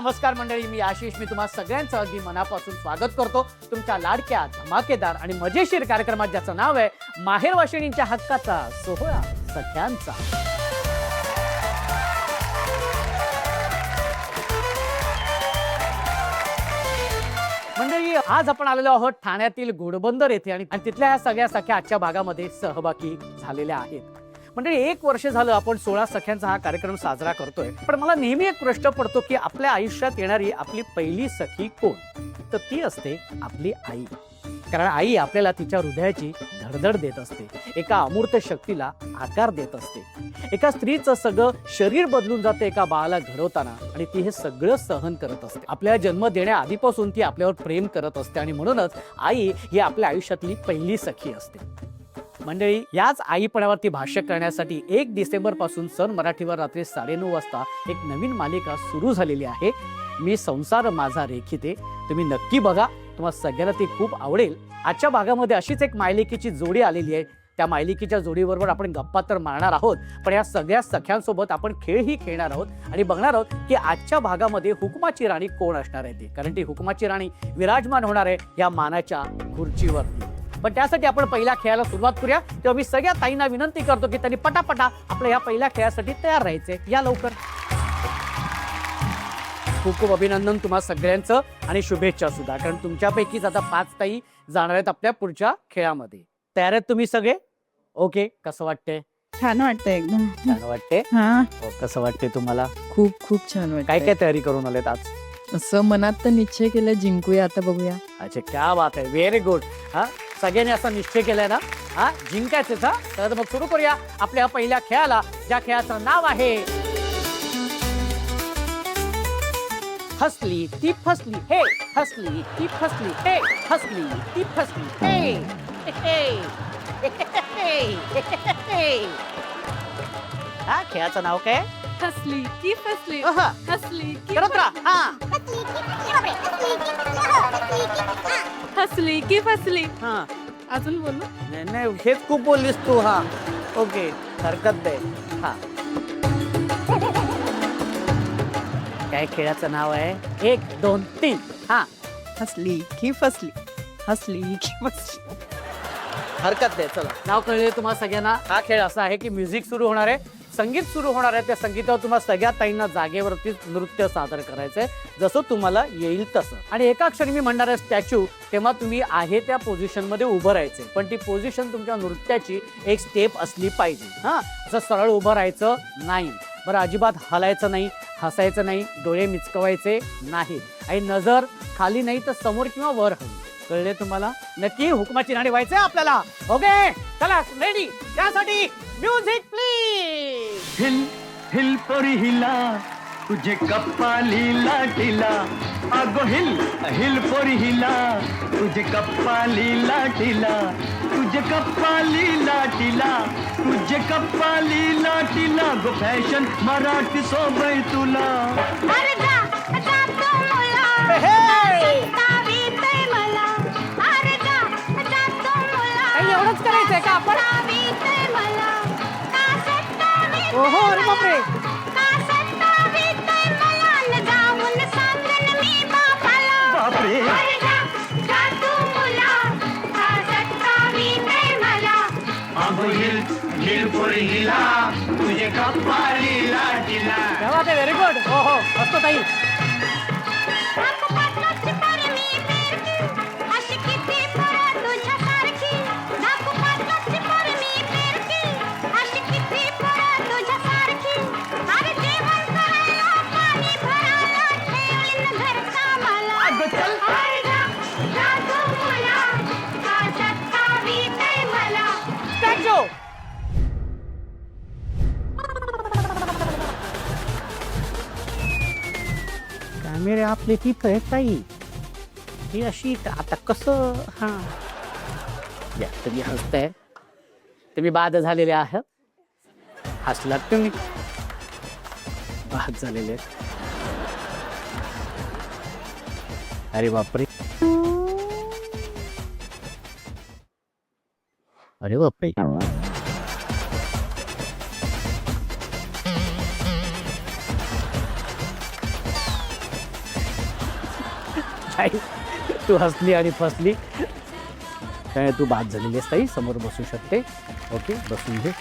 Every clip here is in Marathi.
नमस्कार मंडळी, मी आशिष. मी तुम्हा सगळ्यांचं अगदी मनापासून स्वागत करतो तुमच्या लाडक्या, धमाकेदार आणि मजेशीर कार्यक्रमात, ज्याचं नाव आहे माहेरवाशिणींच्या हक्काचा सोहळा सख्यांचा. मंडळी, आज आपण आलेलो आहोत ठाण्यातील घोडबंदर येथे आणि तिथल्या ह्या सगळ्या सख्या आजच्या भागामध्ये सहभागी झालेल्या आहेत. म्हणजे 1 वर्ष झालं आपण 16 सख्यांचा हा कार्यक्रम साजरा करतोय. पण मला नेहमी एक प्रश्न पडतो की आपल्या आयुष्यात येणारी आपली पहिली सखी कोण? तर ती असते आपली आई. कारण आई आपल्याला तिच्या हृदयाची धडधड देत असते, एका अमूर्त शक्तीला आकार देत असते. एका स्त्रीचं सगळं शरीर बदलून जाते एका बाळाला घडवताना, आणि ती हे सगळं सहन करत असते. आपल्याला जन्म देण्याआधीपासून ती आपल्यावर प्रेम करत असते, आणि म्हणूनच आई ही आपल्या आयुष्यातली पहिली सखी असते. मंडळी, याच आईपणावरती भाष्य करण्यासाठी 1 डिसेंबर पासून सन मराठीवर रात्री 9:30 वाजता एक नवीन मालिका सुरू झालेली आहे. मी संसार माझा रेखिते. तुम्ही नक्की बघा, तुम्हाला सगळ्यांना ती खूप आवडेल. आजच्या भागामध्ये अशीच एक मालिकेची जोडी आलेली आहे. त्या मालिकेच्या जोडीबरोबर आपण गप्पा तर मारणार आहोत, पण या सगळ्या सख्यांसोबत आपण खेळही खेळणार आहोत आणि बघणार आहोत की आजच्या भागामध्ये हुकमाची राणी कोण असणार आहे ती. कारण ती हुकमाची राणी विराजमान होणार आहे या मानाच्या खुर्चीवरती. पण त्यासाठी आपण पहिल्या खेळाला सुरुवात करूया. तेव्हा मी सगळ्या ताईंना विनंती करतो की त्यांनी पटापटा आपल्या या पहिल्या खेळासाठी तयार राहायचे. या लवकर. खूप खूप अभिनंदन तुम्हा सगळ्यांचं आणि शुभेच्छा सुद्धा, कारण तुमच्यापैकीच आता 5 ताई जाणार आहेत आपल्या पुढच्या खेळामध्ये. तयार आहेत तुम्ही सगळे? ओके. कसं वाटतंय? छान वाटतंय एकदम. छान वाटते. कसं वाटतंय तुम्हाला? खूप खूप छान वाटत. काय काय तयारी करून आलेत आज? असं मनात तर निश्चय केलं, जिंकूया आता, बघूया. अच्छा, क्या बात आहे. Very good. हा, सगळ्यांनी असा निश्चय केलाय ना, हा जिंकायचंच. हा, तर मग सुरू करूया आपल्या पहिल्या खेळाला, ज्या खेळाचं नाव आहे हसली ती फसली हे. हसली ती फसली हे. हसली ती फसली हे. हा, खेळाचं नाव काय? हसली की फसली. हसली की करत राहा. हा, हसली की फसली. हा. अजून बोलू? नाही नाही, हेच खूप बोललीस तू. हा, ओके, हरकत नाही. हा, काय खेळाचं नाव आहे? 1 2 3. हा, हसली की फसली. हसली की फसली. हरकत नाही. चला, नाव कळले तुम्हाला सगळ्यांना. हा खेळ असा आहे की म्युझिक सुरू होणार आहे, संगीत सुरू होणार आहे. त्या संगीतावर तुम्हाला सगळ्या ताईंना जागेवरती नृत्य सादर करायचंय, जसं तुम्हाला येईल तसं. आणि एका क्षणी मी म्हणणार आहे स्टॅच्यू, तेव्हा तुम्ही आहे त्या पोझिशन मध्ये उभं राहायचंय. पण ती पोझिशन तुमच्या नृत्याची एक स्टेप असली पाहिजे. हा, असं सरळ उभं राहायचं नाही. बरं, अजिबात हलायचं नाही, हसायचं नाही, डोळे मिचकवायचे नाही, आणि नजर खाली नाही तर समोर किंवा वर हवी. कळले तुम्हाला? नक्की हुकमाची राणी व्हायचंय आपल्याला. ओके, चला रेडी. त्यासाठी म्युझिक प्लीज. हिल हिल पोरी हिला, तुझे कप्पाली लाटीला. अगो हिल हिल पोरी हिला, तुझे कप्पाली लाटीला. तुझे कप्पाली लाटीला, तुझे कप्पाली लाटीला. गो फॅशन मराठी सोबय तुला. अरे जा जा तो मला. सावित्रे मला. अरे जा जा तो मला. काही एवढंच करायचंय का आपण? सावित्रे मला. ओहो, अरे बापरे. बापरे. अरे जा जा तू मुला. सावित्रे मला. अगो हिल हिल पोरी हिला, तुझे कप्पाली लाटीला. तेव्हा ते व्हेरी गुड. हो हो, असतो ताई. नागपाटलाची पोरी मी फिरकी, अशी किती पोरं तुझ्यासारखी. नागपाटलाची पोरी मी फिरकी, अशी किती पोरं तुझ्यासारखी. अरे जेवण करायला, पाणी भरायला, ठेवीन घरचा मला. अगं चल. अरे जा जा तू मुला. सावित्रे मला. स्टॅच्यू. कॅमेरे आपले तिथं आहे ताई. ही अशी आता कसं? हा, या, तुम्ही हसताय, तुम्ही बाद झालेले आहात. हसलात तुम्ही, बाद झालेले. अरे बापरे. अरे बापरे. ताई तू हसली आणि फसली, काय तू बाद झालेली आहेस ताई. समोर बसू शकते. ओके, बसून घे.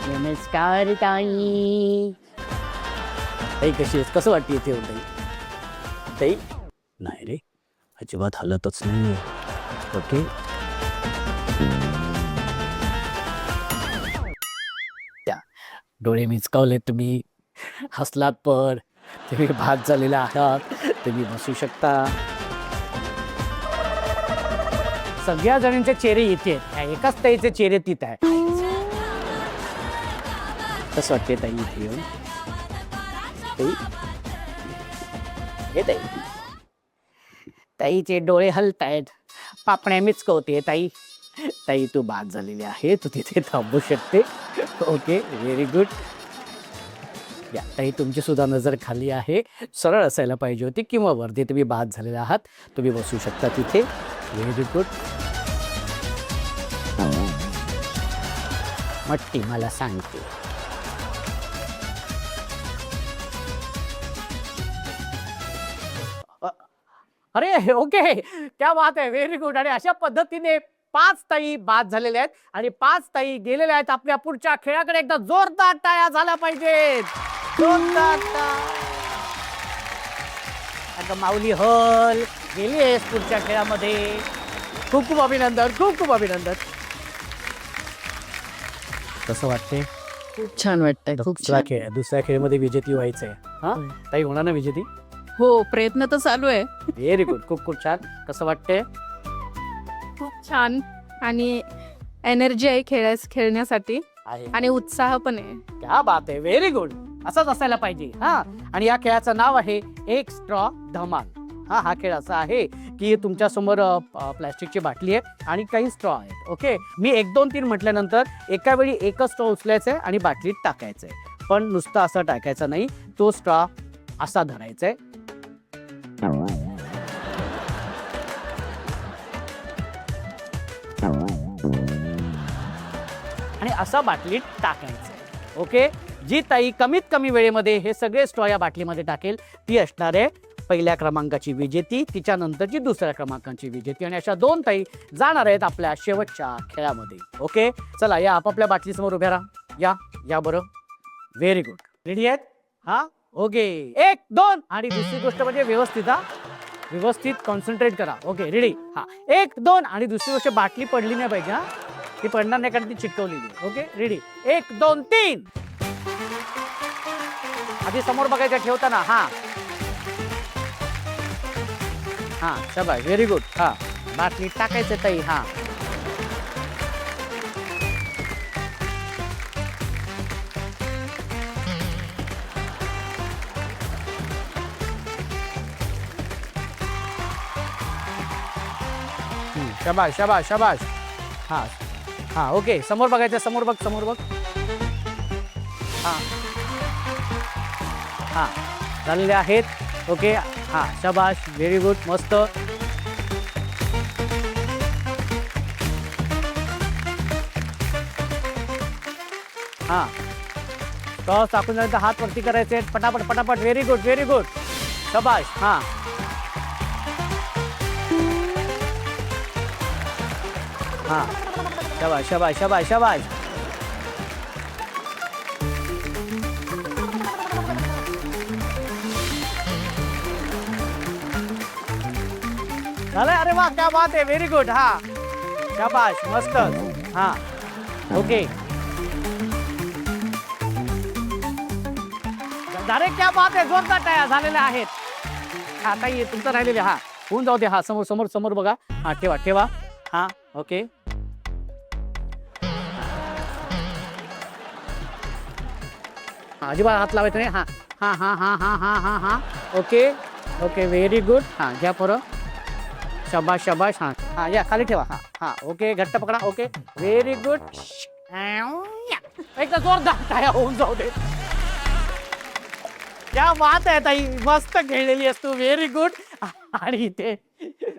नमस्कार ताई. ताई कशी आहेस? कसं वाटते इथे येऊन ताई? ताई नाही रे, अजिबात हलतच नाही. ओके, त्या डोळे मिचकावले तुम्ही, हसलात पण, तुम्ही बाद झालेला आहात. तुम्ही बसू शकता. सगळ्या जणांचे चेहरे इथे आहेत, एकाच ताईचे चेहरे तिथे आहे. कसं वाटते ताई इथे येऊन? ताई हे ताई, ताईचे डोळे हलतायत, पापण्या मिचकवते ताई. ताई तू बाद झालेली आहे, तू तिथे थांबू शकते. Okay, very good. या ताई तुमची सुद्धा नजर खाली आहे, सरळ असायला पाहिजे होती किंवा वरती. तुम्ही बाद झालेले आहात, तुम्ही बसू शकता तिथे. Very good. मट्टी मला सांगते, अरे ओके, क्या बात आहे, व्हेरी गुड. आणि अशा पद्धतीने 5 ताई बाद झालेल्या आहेत आणि 5 ताई गेलेल्या आहेत आपल्या पुढच्या खेळाकडे. एकदा जोरदार टाळ्या झाल्या पाहिजेत, जोरदार अगं माऊली हल गेली आहेस पुढच्या खेळामध्ये. खूप खूप अभिनंदन, खूप खूप अभिनंदन. कसं वाटते? खूप छान वाटतंय, खूप दुसरा छान. खेळ, दुसऱ्या खेळमध्ये विजेती व्हायचंय. हा ताई होणार ना विजेती? हो, प्रयत्न तर चालू आहे. व्हेरी गुड, खूप खूप छान. कसं वाटतंय? खूप छान आणि एनर्जी आहे खेळण्यासाठी आहे, आणि उत्साह पण आहे. क्या बात आहे, व्हेरी गुड. असंच असायला पाहिजे. हा, आणि या खेळाचं नाव आहे एक स्ट्रॉ धमाल. हा खेळ असा आहे की तुमच्या समोर प्लॅस्टिकची बाटली आहे आणि काही स्ट्रॉ आहेत. ओके, मी 1 2 3 म्हटल्यानंतर एका वेळी एकच स्ट्रॉ उचलायचा आहे आणि बाटलीत टाकायचं आहे. पण नुसतं असं टाकायचं नाही, तो स्ट्रॉ असा धरायचा आहे. आणि असा बाटलीत टाकायचं. ओके, जी ताई कमीत कमी वेळेमध्ये हे सगळे स्ट्रॉ या बाटलीमध्ये टाकेल ती असणार आहे पहिल्या क्रमांकाची विजेती, तिच्या नंतरची दुसऱ्या क्रमांकाची विजेती. आणि अशा 2 ताई जाणार आहेत आपल्या शेवटच्या खेळामध्ये. ओके, चला या आपापल्या बाटलीसमोर उभ्या राहा. या बरं. Very good. रेडी आहेत? हा ओके, 1 2. आणि दुसरी गोष्ट म्हणजे व्यवस्थित कॉन्सन्ट्रेट करा. Okay, ready. हा 1 2. आणि दुसरी गोष्ट बाटली पडली नाही पाहिजे. हा, ती पडणार नाही कारण ती चिटकवलेली. Okay, ready. 1 2 3. आधी समोर बघायचं ठेवताना. हा शाबास, व्हेरी गुड. हा बाटली टाकायचं ताई. हा शाबास शाबास शाबास. हा ओके, समोर बघायचं. समोर बघ. हा झालेले आहेत. ओके, हा शाबास, व्हेरी गुड, मस्त. हा टॉस टाकून झाल्यानंतर हात वरती करायचे पटापट. Very good. शाबास. हा शाबास. झालं? अरे वा, क्या बात आहे, व्हेरी गुड. हा शाबाश, मस्त. हा ओके, झाले, क्या बात आहे, जोरदार टाळ्या झालेल्या आहेत. हा ताई तुमचं राहिलेले. हा होऊन जाऊ दे. हा समोर बघा. हा ठेवा. हा ओके, अजिबात हात लावायचं नाही. हा ओके, व्हेरी गुड. हा घ्या परत. शाबाश. हा या खाली ठेवा. हा ओके, घट्ट पकडा. Okay, very good. एकदा जोरदार टाळ्या होऊन जाऊ दे. क्या बात आहे ताई, मस्त खेळलेली आहेस तू. Very good. आणि इथे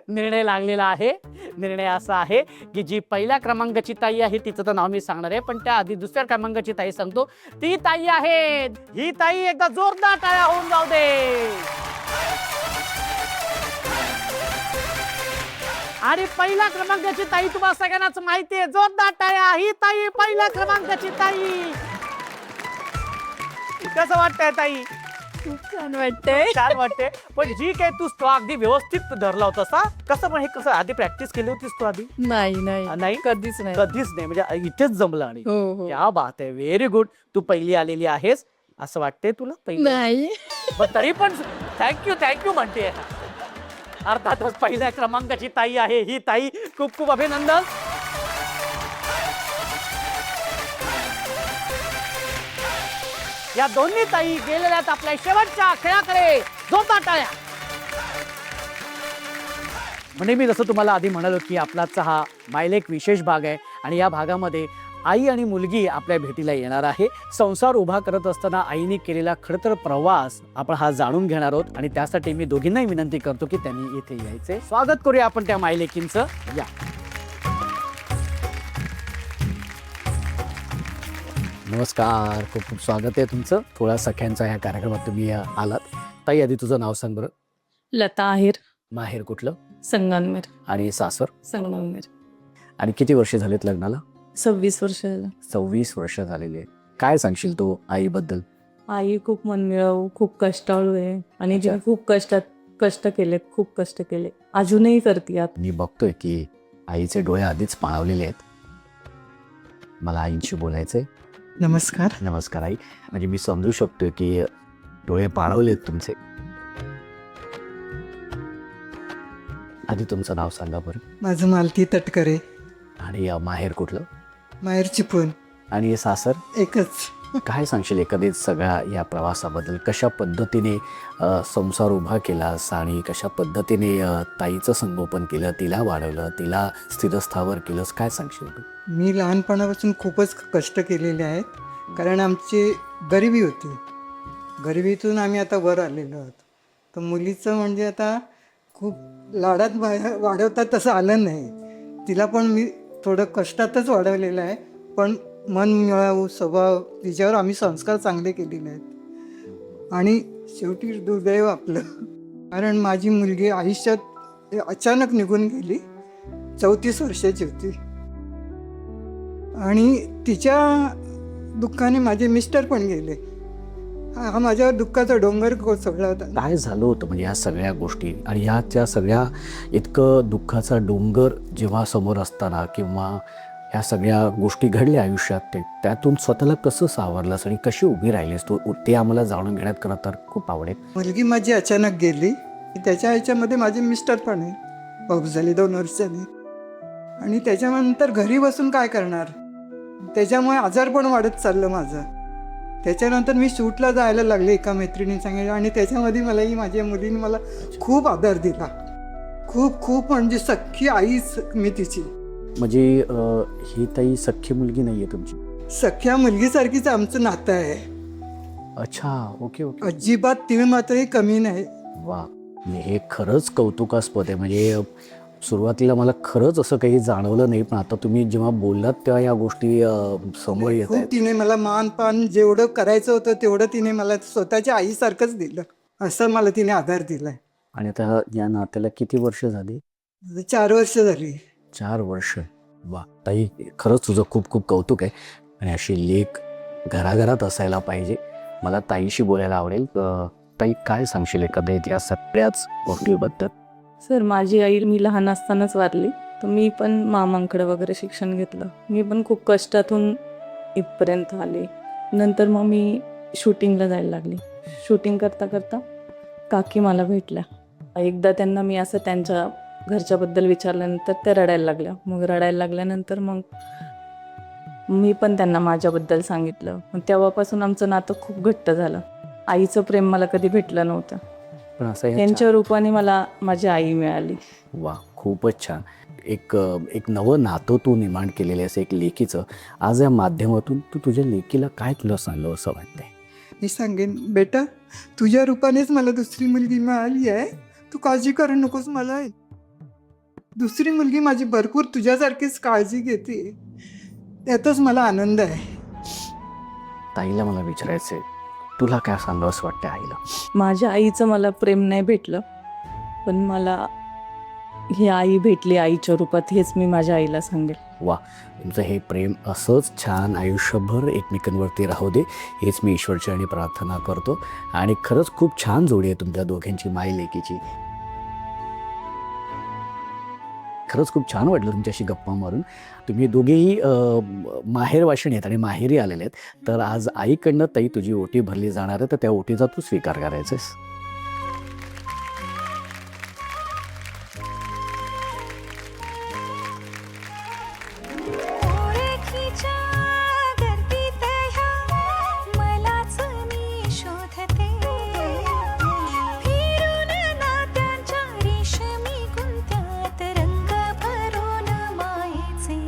निर्णय लागलेला आहे. निर्णय असा आहे की जी पहिल्या क्रमांकाची ताई आहे तिचं तर नाव मी सांगणार आहे, पण त्याआधी दुसऱ्या क्रमांकाची ताई सांगतो. ती ताई आहे, ही ताई एकदा जोरदार टाळ्या होऊन जाऊ दे. आणि पहिल्या क्रमांकाची ताई तुम्हाला सगळ्यांनाच माहिती आहे. जोरदार टाळ्या. ही ताई पहिल्या क्रमांकाची ताई. कसं वाटतंय ताई? खूप छान वाटतंय. छान वाटते. पण जी काय तू तो अगदी व्यवस्थित धरला होतास हा? कसं पण हे कसं आधी प्रॅक्टिस केली होतीस तू आधी? नाही नाही? कधीच नाही. कधीच नाही, म्हणजे इथेच जमलं. आणि हो हो क्या बात आहे, व्हेरी गुड. तू पहिली आलेली आहेस असं वाटतंय तुला? पहिली नाही. पण तरी पण थँक्यू म्हणते. अर्थातच पहिल्या क्रमांकाची ताई आहे ही ताई. खूप खूप अभिनंदन. या दोन्ही ताई गेलेल्या आपल्या शेवटच्या खेळाकडे. जोरदार टाळ्या. म्हणजे मी जसं तुम्हाला आधी म्हणालो की आपलाचा हा मायलेक विशेष भाग आहे आणि या भागामध्ये आई आणि मुलगी आपल्या भेटीला येणार आहे. संसार उभा करत असताना आईने केलेला खडतर प्रवास आपण हा जाणून घेणार आहोत आणि त्यासाठी मी दोघींनाही विनंती करतो की त्यांनी इथे यायचे. स्वागत करूया आपण त्या मायलेकींचं. या. नमस्कार, खूप खूप स्वागत आहे तुमचं. थोड्या सख्यांचा ह्या कार्यक्रमात तुम्ही आलात. ताई आधी तुझं नाव सांग बरं. लता आहेर, माहेर कुठलं संगमनेर. आणि सासर? संगमनेर. आणि किती वर्ष झालेत लग्नाला? 26 वर्ष झालं. 26 वर्ष झालेली आहे. काय सांगशील तू आईबद्दल? आई खूप मनमिळाऊ, खूप कष्टाळू आहे आणि अच्छा. तिने खूप कष्ट केले. अजूनही करते. मी बघतोय की आईचे डोळे आधीच पाणावलेले आहेत. मला आईंशी बोलायचंय. नमस्कार. नमस्कार आई. म्हणजे मी समजू शकतोय की डोळे पाणावलेत तुमचे. आधी तुमचं नाव सांगा बरं. माझं मालती तटकरे. आणि माहेर कुठलं? माहेर चिपळूण. आणि सासर? एकच. काय सांगशील एकंदरीत सगळ्या या प्रवासाबद्दल? कशा पद्धतीने संसार उभा केलास आणि कशा पद्धतीने ताईचं संगोपन केलं, तिला वाढवलं, तिला स्थिरस्थावर केलंस? काय सांगशील तू? मी लहानपणापासून खूपच कष्ट केलेले आहेत, कारण आमची गरिबी होती. गरिबीतून आम्ही आता वर आलेलो आहोत. तर मुलीचं म्हणजे आता खूप लाडात वाढवतात तसं आलं नाही. तिला पण मी थोडं कष्टातच वाढवलेलं आहे, पण मन मिळावू स्वभाव तिच्यावर आम्ही संस्कार चांगले केलेले आहेत. आणि शेवटी दुर्दैव आपलं, कारण माझी मुलगी आयुष्यात अचानक निघून गेली. 34 वर्षाची होती आणि तिच्या दुःखाने माझे मिस्टर पण गेले. हा माझ्यावर दुःखाचा डोंगर कोसळला होता. काय झालं होतं म्हणजे ह्या सगळ्या गोष्टी आणि ह्याच्या सगळ्या इतकं दुःखाचा डोंगर जेव्हा समोर असताना किंवा ह्या सगळ्या गोष्टी घडल्या आयुष्यात, त्यातून स्वतःला कसं सावरलंस आणि कशी उभी राहिलीस तू, ते आम्हाला जाणून घेण्यात खरं तर खूप आवडेल. मुलगी माझी अचानक गेली. त्याच्या ह्याच्यामध्ये माझे मिस्टर पण आहे. पाऊस झाली 2 वर्षांनी. आणि त्याच्यानंतर घरी बसून काय करणार, त्याच्यामुळे आजार पण वाढत चाललं माझं. त्याच्यानंतर मी शूटला जायला लागले. एका मैत्रिणीने सांगितलं आणि त्याच्यामध्ये मलाही माझ्या मुलीने मला खूप आधार दिला. खूप म्हणजे सख्खी आईच मी तिची. म्हणजे ही ताई सख्खी मुलगी नाहीये तुमची? सख्या मुलगीसारखीच आमचं नातं आहे. अच्छा, ओके ओके. अजिबात तीळ मात्रही कमी नाही. वा, म्हणजे हे खरंच कौतुकास्पद आहे. म्हणजे सुरुवातीला मला खरंच असं काही जाणवलं नाही, पण आता तुम्ही जेव्हा बोललात तेव्हा या गोष्टी समोर येत खूप आहेत. तिने मला मानपान जेवढं करायचं होतं तेवढं तिने मला स्वतःच्या आईसारखंच दिलं. असं मला तिने आधार दिलाय. आणि आता या नात्याला किती वर्ष झाली? 4 वर्ष झाली. 4 वर्ष. वा ताई, खरंच तुझं खूप खूप कौतुक आहे आणि अशी लेक घराघरात असायला पाहिजे. मला ताईशी बोलायला आवडेल. ताई, काय सांगशील एखाद्या या सगळ्याच गोष्टीबद्दल? सर, माझी आई मी लहान असतानाच वारली. तर मी पण मामांकडे वगैरे शिक्षण घेतलं. मी पण खूप कष्टातून इथपर्यंत आले. नंतर मग मी शूटिंगला जायला लागली. शूटिंग करता करता काकी मला भेटल्या. एकदा त्यांना मी असं त्यांच्या घरच्याबद्दल विचारल्यानंतर त्या रडायला लागल्या. मग रडायला लागल्यानंतर मग मी पण त्यांना माझ्याबद्दल सांगितलं. मग तेव्हापासून आमचं नातं खूप घट्ट झालं. आईचं प्रेम मला कधी भेटलं नव्हतं. पण असं त्यांच्या रूपाने मला माझी आई मिळाली. वा, खूपच छान. एक नवं नातं तू निर्माण केलेलं आहेस एक लेकीचं. आज या माध्यमातून तू तुझ्या लेकीला काय तुला सांगावं असं वाटतंय? मी सांगेन, बेटा तुझ्या रूपानेच मला दुसरी मुलगी मिळाली आहे, तू काळजी करू नकोस, मला दुसरी मुलगी माझी भरपूर तुझ्यासारखीच काळजी घेते, त्यातच मला आनंद आहे. ताईला मला विचारायचंय, तुला काय सांगावं असं वाटतं आईला? माझ्या आईचं मला प्रेम नाही भेटलं, पण मला ही आई भेटली आईच्या रूपात, हेच मी माझ्या आईला सांगेल. वा, तुमचं हे प्रेम असंच छान आयुष्यभर एकमेकांवरती राहू दे, हेच मी ईश्वरचरणी प्रार्थना करतो. आणि खरंच खूप छान जोडी आहे तुमच्या दोघांची, माई लेकीची. खरंच खूप छान वाटलं तुमच्याशी गप्पा मारून. तुम्ही दोघेही माहेर वाशिणी आहेत आणि माहेरी आलेले आहेत. तर आज आईकडनं ताई तुझी ओटी भरली जाणार आहे, तर त्या ओटीचा तू स्वीकार करायचास. ओळखीच्या गर्दीत ह्या मलाच मी शोधते, फिरून नात्यांच्या रेशमी गुंत्यात रंग भरून मायेचे,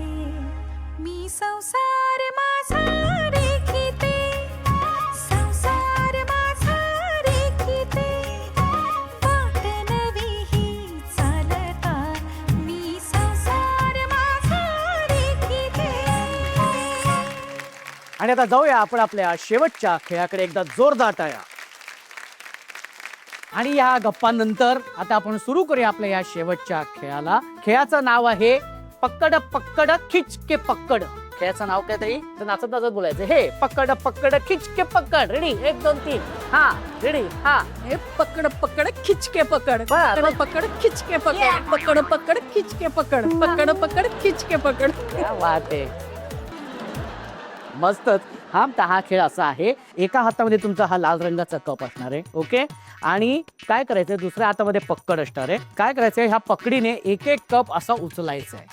मी संसार माझा रेखिते, संसार माझा रेखिते, वाट नवी ही चालता, मी संसार माझा रेखिते. आणि आता जाऊया आपण आपल्या शेवटच्या खेळाकडे, एकदा जोरदार टाळ्या. आणि या गप्पांनंतर आता आपण सुरू करूया आपल्या या शेवटच्या खेळाला. खेळाचं नाव आहे पक्कड पक्कड खिचके पक्कड. खेळाचं नाव काय तरी तर नाचत नाचत बोलायचं. हे पक्कड पक्कड खिचके पक्कड. रेडी? 1 2 3. हा, रेडी? हा. हे पकड पकड खिचके पकड, बरं. पकड पकड खिचके पकड, पकड पकड खिचके पकड, पकड पकड खिचके पकड. क्या बात आहे, मस्तच. हा खेळ असा आहे, एका हातामध्ये तुमचा हा लाल रंगाचा कप असणार आहे. ओके, आणि काय करायचंय, दुसऱ्या हातामध्ये पक्कड असणार आहे. काय करायचंय, ह्या पकडीने एक एक कप असा उचलायचा आहे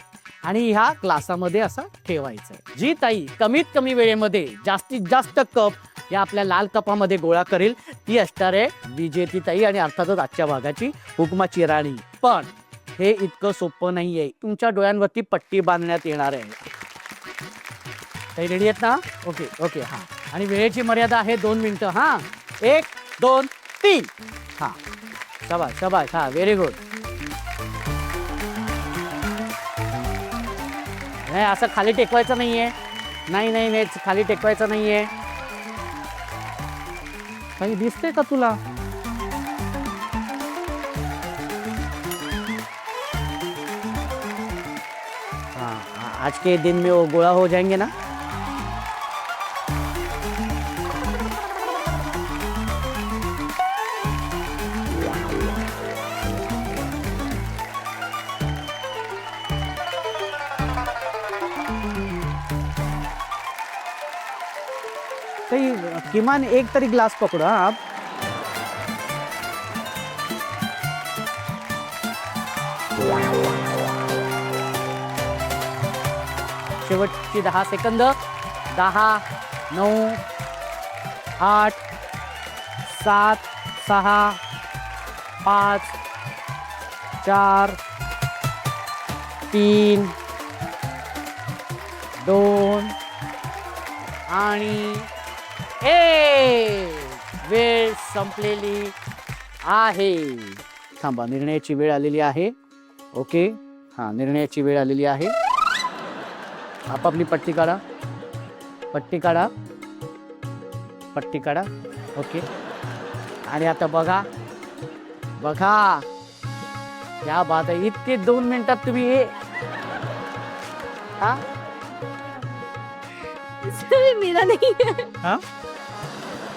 आणि ह्या ग्लासामध्ये असा ठेवायचा आहे. जी ताई कमीत कमी वेळेमध्ये जास्तीत जास्त कप या आपल्या लाल कपामध्ये गोळा करेल, ती असणार आहे विजेती ताई, आणि अर्थातच आजच्या भागाची हुकमाची राणी. पण हे इतकं सोपं नाहीये. तुमच्या डोळ्यांवरती पट्टी बांधण्यात येणार आहे. काही रेडी आहेत ना? Okay okay. हा, आणि वेळेची मर्यादा आहे 2 मिनिटं. हा, 1 2 3. हा, शाबास शाबास. हा, व्हेरी गुड. नाही, असं खाली टेकवायचं नाहीये. नाही नाही नाही, खाली टेकवायचं नाहीये. काही दिसतंय का तुला? हाँ, आज के दिन में वो गोला हो जाएंगे ना? काही किमान एक तरी ग्लास पकडा. आप शेवटची 10 सेकंद. 10 9 8 7 6 5 4 3 2 आणि 1. वेळ संपलेली आहे. थांबा, निर्णयाची वेळ आलेली आहे. ओके, हां, निर्णयाची वेळ आलेली आहे. आपापली पट्टी काढा, पट्टी काढा, पट्टी काढा. ओके, आणि आता बघा बघा, क्या बात आहे. इतके 2 मिनिटात तुम्ही हे हा मेरा नहीं है, हाँ,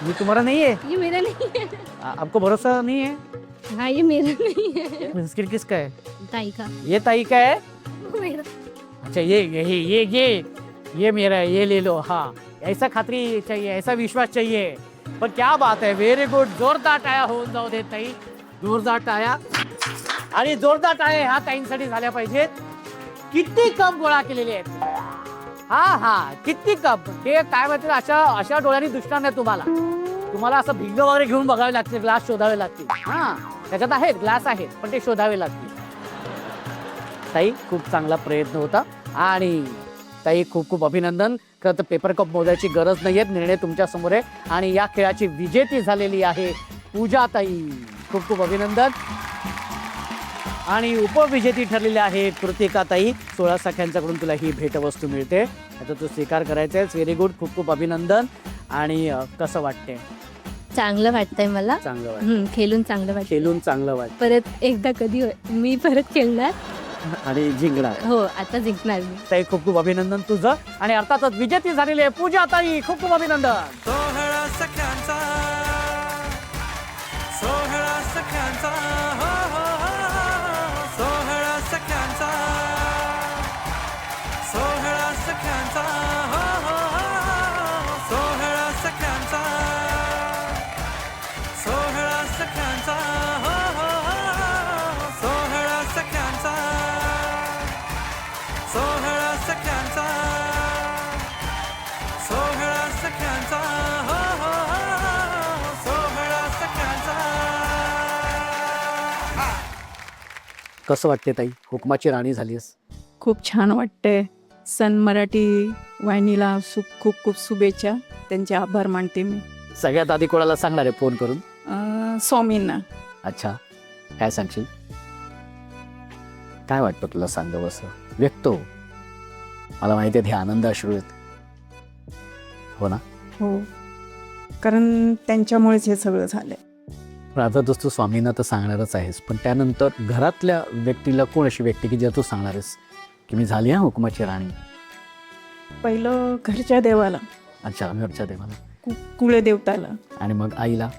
ये तुम्हारा नहीं है? ये मेरा नहीं है. आपको भरोसा नहीं है? हाँ, ये मेरा नहीं है. मुश्किल किसका है? ताई का. ये ताई का है? मेरा. अच्छा, ये मेरा है, ये ले लो. हाँ, ऐसा खात्री चाहिए, ऐसा विश्वास चाहिए. पण क्या बात आहे, व्हेरी गुड. जोरदार टाळ्या होऊन जाऊ दे ताई, जोरदार टाळ्या. आणि जोरदार टाळ्या ह्या ताईंसाठी झाल्या पाहिजेत. किती कप गोळा केलेले आहेत. हा हा, किती कप. हे काय म्हणतात, अशा डोळ्यांनी दिसणार नाही तुम्हाला. तुम्हाला असं भिंग वगैरे घेऊन बघावे लागते, ग्लास शोधावे लागतील. हा, त्याच्यात आहेत ग्लास आहेत, पण ते शोधावे लागतील. ताई, खूप चांगला प्रयत्न होता आणि ताई खूप खूप अभिनंदन. खरं तर पेपर कप मोजायची गरज नाहीये, निर्णय तुमच्या समोर आहे. आणि या खेळाची विजेती झालेली आहे पूजा ताई. खूप खूप अभिनंदन. आणि उपविजेती ठरलेली आहे कृतिकाताई. 16 सख्यांच्याकडून तुला ही भेटवस्तू मिळते. आता तू स्वीकार करायचा आहे. व्हेरी गुड, खूप खूप अभिनंदन. आणि कसं वाटतंय? चांगलं वाटतंय मला. चांगलं वाटतं. खेळून चांगलं वाटतं. खेळून चांगलं वाटतं परत एकदा कधी मी परत खेळणार. आणि जिंकणार. हो, आता जिंकणार मी. ताई खूप खूप अभिनंदन तुझं. आणि अर्थातच विजेती झालेली आहे पूजा ताई. खूप खूप अभिनंदन. सोहळा सख्यांचा, सोहळा सख्यांचा, हो हो हो, सोहळा सख्यांचा, सोहळा सख्यांचा, हो हो हो, सोहळा सख्यांचा, सोहळा सख्यांचा, हो हो हो, सोहळा सख्यांचा, सोहळा सख्यांचा, सोहळा सख्यांचा, हो हो हो, सोहळा सख्यांचा. कसं वाटते ताई? हुकमाची राणी झालीस. खूप छान वाटतंय. सन मराठी वाहिनीला खूप खूप शुभेच्छा. त्यांचे आभार मानते मी. सगळ्यात आधी कोणाला सांगणार आहे फोन करून? स्वामींना. अच्छा, काय सांगशील? काय वाटतं तुला? सांगावं असं व्यक्त हो. मला माहिती आहे हे आनंद अश्रू आहेत. हो ना? हो, कारण त्यांच्यामुळेच हे सगळं झालंय. पण आता तू स्वामींना तर सांगणारच आहेस, पण त्यानंतर घरातल्या व्यक्तीला कोण अशी व्यक्ती की जे तू सांगणार आहेस की मी झाली हा हुकमाची राणी? पहिलं घरच्या देवाला, अच्छा, घरच्या देवाला. कुळदेवताला, आणि मग आईला,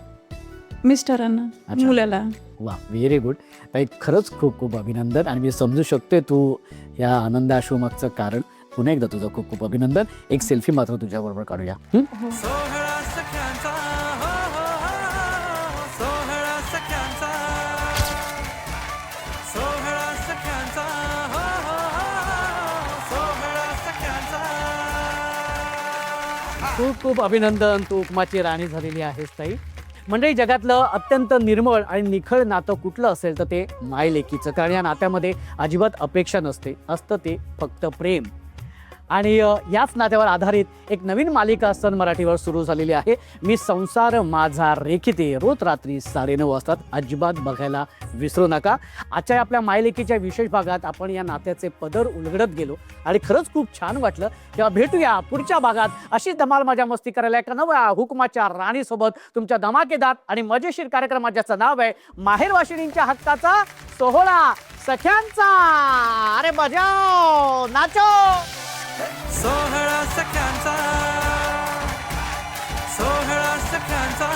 मिस्टरांना, अच्छा. मुलाला. वा, व्हेरी गुड ताई. खरंच खूप खूप अभिनंदन. आणि मी समजू शकते तू या आनंद अश्रूमागचं कारण. पुन्हा एकदा तुझं खूप खूप अभिनंदन. एक सेल्फी मात्र तुझ्याबरोबर काढूया. सोहळा सख्यांचा, हो हो हो, सोहळा सख्यांचा, सोहळा सख्यांचा, हो हो हो, सोहळा सख्यांचा. खूप खूप अभिनंदन. तू हुकमाची राणी झालेली आहेस ताई. मंडळी, जगातलं अत्यंत निर्मळ आणि निखळ नातं कुठलं असेल तर ते मायलेकीचं. कारण या नात्यामध्ये अजिबात अपेक्षा नसते, असतं ते फक्त प्रेम. आणि याच नात्यावर आधारित एक नवीन मालिका सन मराठीवर सुरू झालेली आहे. मी संसार माझा रेखिते. रोज रात्री 9:30 वाजता अजिबात बघायला विसरू नका. आजच्या आपल्या मायलेकीच्या विशेष भागात आपण या नात्याचे पदर उलगडत गेलो आणि खरंच खूप छान वाटलं. तेव्हा भेटूया पुढच्या भागात. अशीच धमाल मजा मस्ती करायला एका नव्या हुकमाच्या राणीसोबत तुमच्या धमाकेदार आणि मजेशीर कार्यक्रमात, ज्याचं नाव आहे माहेर वाशिणींच्या हक्काचा सोहळा सख्यांचा. अरे बजाओ, नाचो. सोहळा सख्यांचा, सोहळा सख्यांचा,